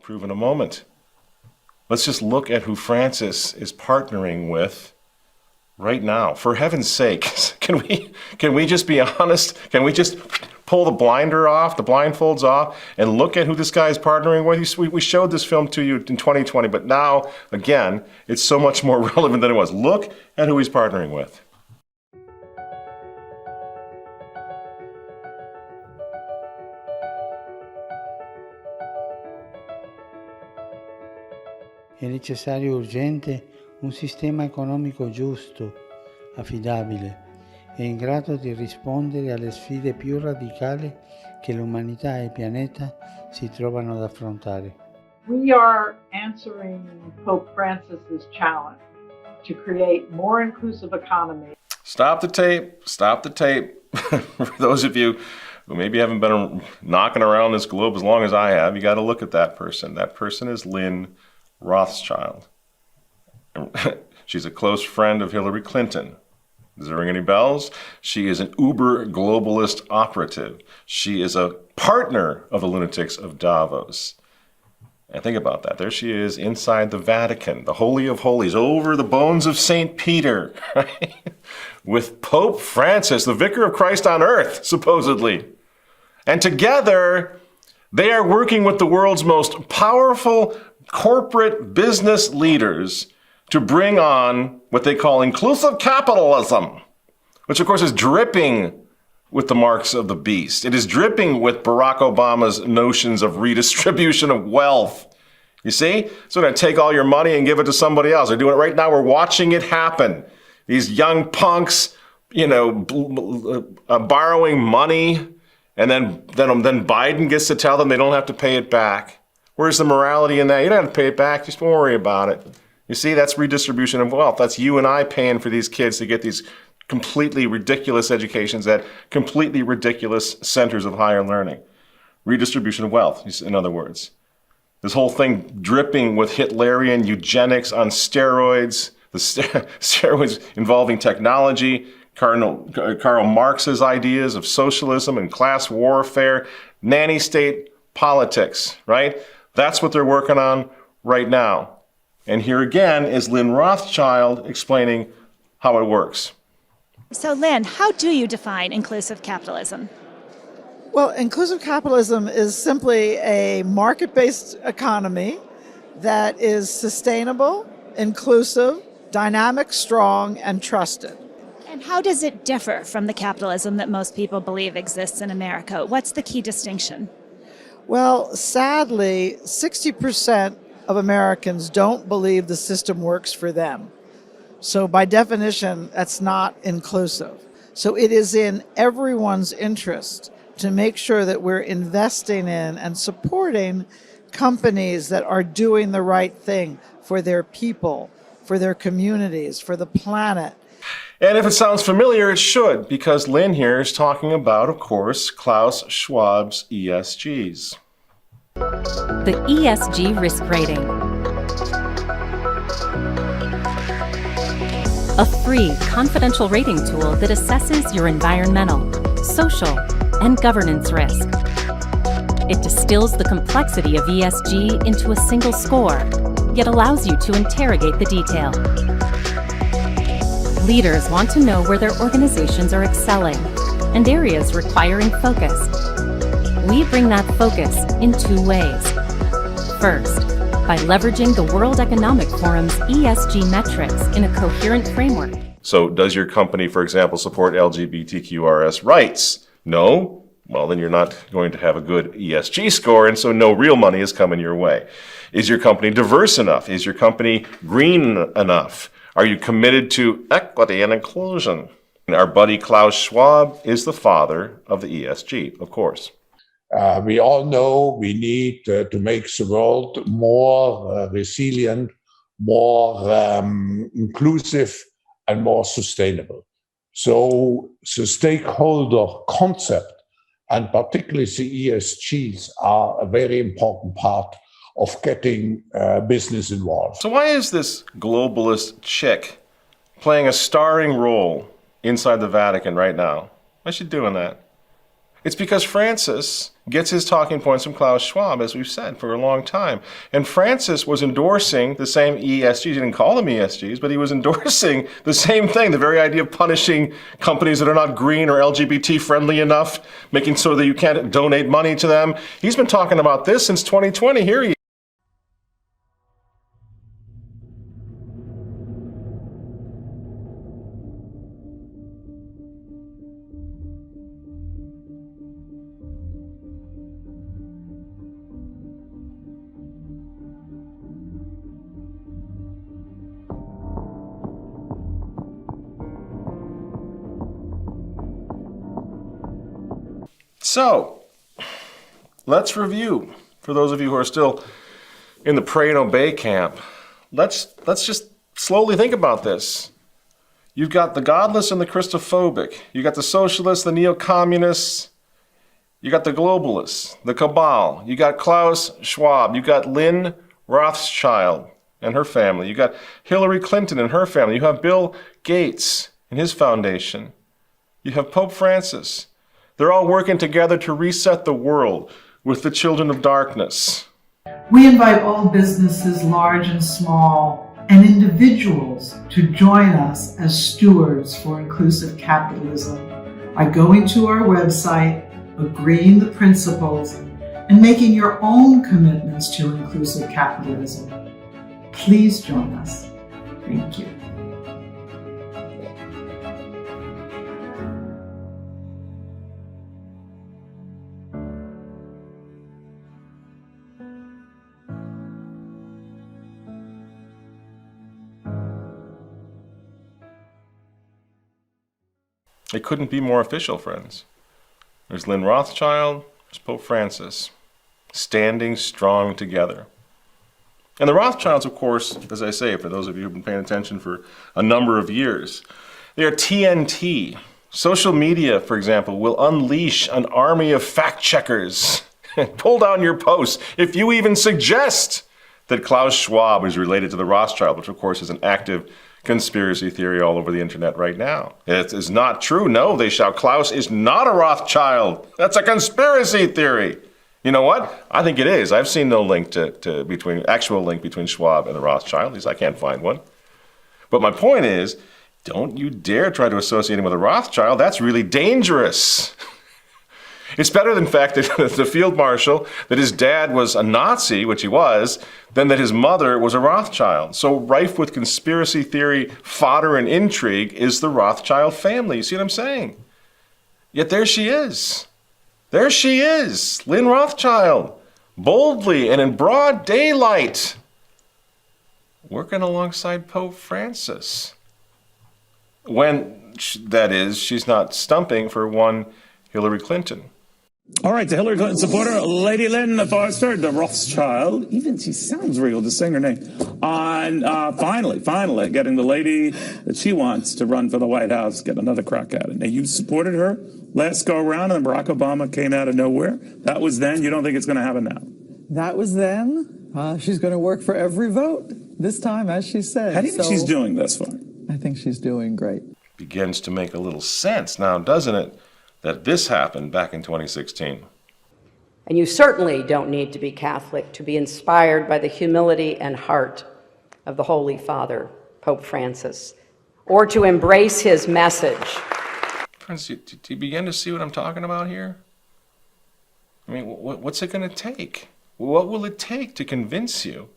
prove in a moment. Let's just look at who Francis is partnering with right now. For heaven's sake, can we just be honest? Can we just pull the blinder off, the blindfolds off, and look at who this guy is partnering with? We showed this film to you in 2020, but now, again, it's so much more relevant than it was. Look at who he's partnering with. È necessario urgente un sistema economico giusto, affidabile e in grado di rispondere alle sfide più radicali che l'umanità e il pianeta si trovano ad affrontare. We are answering Pope Francis's challenge to create more inclusive economy. Stop the tape. Stop the tape. For those of you who maybe haven't been knocking around this globe as long as I have, you got to look at that person. That person is Lynn Rothschild. She's a close friend of Hillary Clinton. Does it ring any bells? She is an uber globalist operative. She is a partner of the lunatics of Davos. And think about that. There she is inside the Vatican, the Holy of Holies, over the bones of St. Peter, right? With Pope Francis, the vicar of Christ on earth, supposedly. And together, they are working with the world's most powerful corporate business leaders to bring on what they call inclusive capitalism, which of course is dripping with the marks of the beast. It is dripping with Barack Obama's notions of redistribution of wealth. You see? So they're going to take all your money and give it to somebody else. They're doing it right now. We're watching it happen. These young punks, borrowing money, and then Biden gets to tell them they don't have to pay it back. Where's the morality in that? You don't have to pay it back. Just don't worry about it. You see, that's redistribution of wealth. That's you and I paying for these kids to get these completely ridiculous educations at completely ridiculous centers of higher learning. Redistribution of wealth, in other words. This whole thing dripping with Hitlerian eugenics on steroids, the steroids involving technology, Karl Marx's ideas of socialism and class warfare, nanny state politics, right? That's what they're working on right now. And here again is Lynn Rothschild explaining how it works. So Lynn, how do you define inclusive capitalism? Well, inclusive capitalism is simply a market-based economy that is sustainable, inclusive, dynamic, strong, and trusted. And how does it differ from the capitalism that most people believe exists in America? What's the key distinction? Well, sadly, 60% of Americans don't believe the system works for them. So by definition, that's not inclusive. So it is in everyone's interest to make sure that we're investing in and supporting companies that are doing the right thing for their people, for their communities, for the planet. And if it sounds familiar, it should, because Lynn here is talking about, of course, Klaus Schwab's ESGs. The ESG risk rating. A free, confidential rating tool that assesses your environmental, social, and governance risk. It distills the complexity of ESG into a single score, yet allows you to interrogate the detail. Leaders want to know where their organizations are excelling and areas requiring focus. We bring that focus in two ways. First, by leveraging the World Economic Forum's ESG metrics in a coherent framework. So does your company, for example, support LGBTQRS rights? No? Well, then you're not going to have a good ESG score, and so no real money is coming your way. Is your company diverse enough? Is your company green enough? Are you committed to equity and inclusion? And our buddy Klaus Schwab is the father of the ESG, of course. We all know we need to make the world more resilient, more inclusive, and more sustainable. So the stakeholder concept, and particularly the ESGs, are a very important part of getting business involved. So why is this globalist chick playing a starring role inside the Vatican right now? Why is she doing that? It's because Francis gets his talking points from Klaus Schwab, as we've said, for a long time. And Francis was endorsing the same ESGs. He didn't call them ESGs, but he was endorsing the same thing, the very idea of punishing companies that are not green or LGBT friendly enough, making so that you can't donate money to them. He's been talking about this since 2020. Here he is. So, let's review. For those of you who are still in the pray and obey camp, let's just slowly think about this. You've got the godless and the Christophobic. You got the socialists, the neo-communists. You got the globalists, the cabal. You got Klaus Schwab. You got Lynn Rothschild and her family. You got Hillary Clinton and her family. You have Bill Gates and his foundation. You have Pope Francis. They're all working together to reset the world with the children of darkness. We invite all businesses, large and small, and individuals to join us as stewards for inclusive capitalism by going to our website, agreeing the principles, and making your own commitments to inclusive capitalism. Please join us. Thank you. It couldn't be more official, friends. There's Lynn Rothschild, there's Pope Francis, standing strong together. And the Rothschilds, of course, as I say, for those of you who've been paying attention for a number of years, they are TNT. Social media, for example, will unleash an army of fact-checkers and pull down your posts if you even suggest that Klaus Schwab is related to the Rothschild, which of course is an active conspiracy theory all over the internet right now. It is not true. No, they shout, Klaus is not a Rothschild. That's a conspiracy theory. You know what? I think it is. I've seen no link actual link between Schwab and the Rothschild. At least I can't find one. But my point is, don't you dare try to associate him with a Rothschild. That's really dangerous. It's better, in fact, that the field marshal, that his dad was a Nazi, which he was, than that his mother was a Rothschild. So rife with conspiracy theory, fodder, and intrigue is the Rothschild family. You see what I'm saying? Yet there she is. There she is, Lynn Rothschild, boldly and in broad daylight, working alongside Pope Francis. When, that is, she's not stumping for one Hillary Clinton. All right, the Hillary Clinton supporter, Lady Lynn Forster, the Rothschild. Even she sounds real, just saying her name. On finally getting the lady that she wants to run for the White House, get another crack at it. Now, you supported her last go around, and then Barack Obama came out of nowhere. That was then. You don't think it's going to happen now? That was then. She's going to work for every vote this time, as she said. How do you think she's doing thus far? I think she's doing great. Begins to make a little sense now, doesn't it, that this happened back in 2016. And you certainly don't need to be Catholic to be inspired by the humility and heart of the Holy Father, Pope Francis, or to embrace his message. Friends, do you begin to see what I'm talking about here? I mean, what's it going to take? What will it take to convince you?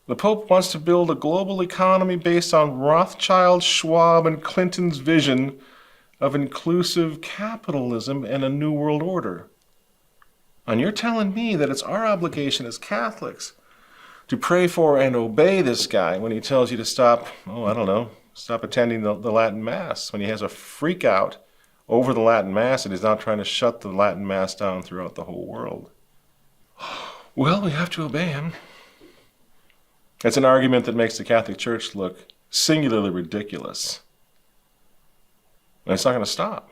The Pope wants to build a global economy based on Rothschild, Schwab, and Clinton's vision of inclusive capitalism and a new world order. And you're telling me that it's our obligation as Catholics to pray for and obey this guy when he tells you to stop, stop attending the Latin Mass, when he has a freak out over the Latin Mass and he's not trying to shut the Latin Mass down throughout the whole world. Well, we have to obey him. It's an argument that makes the Catholic Church look singularly ridiculous. And it's not going to stop.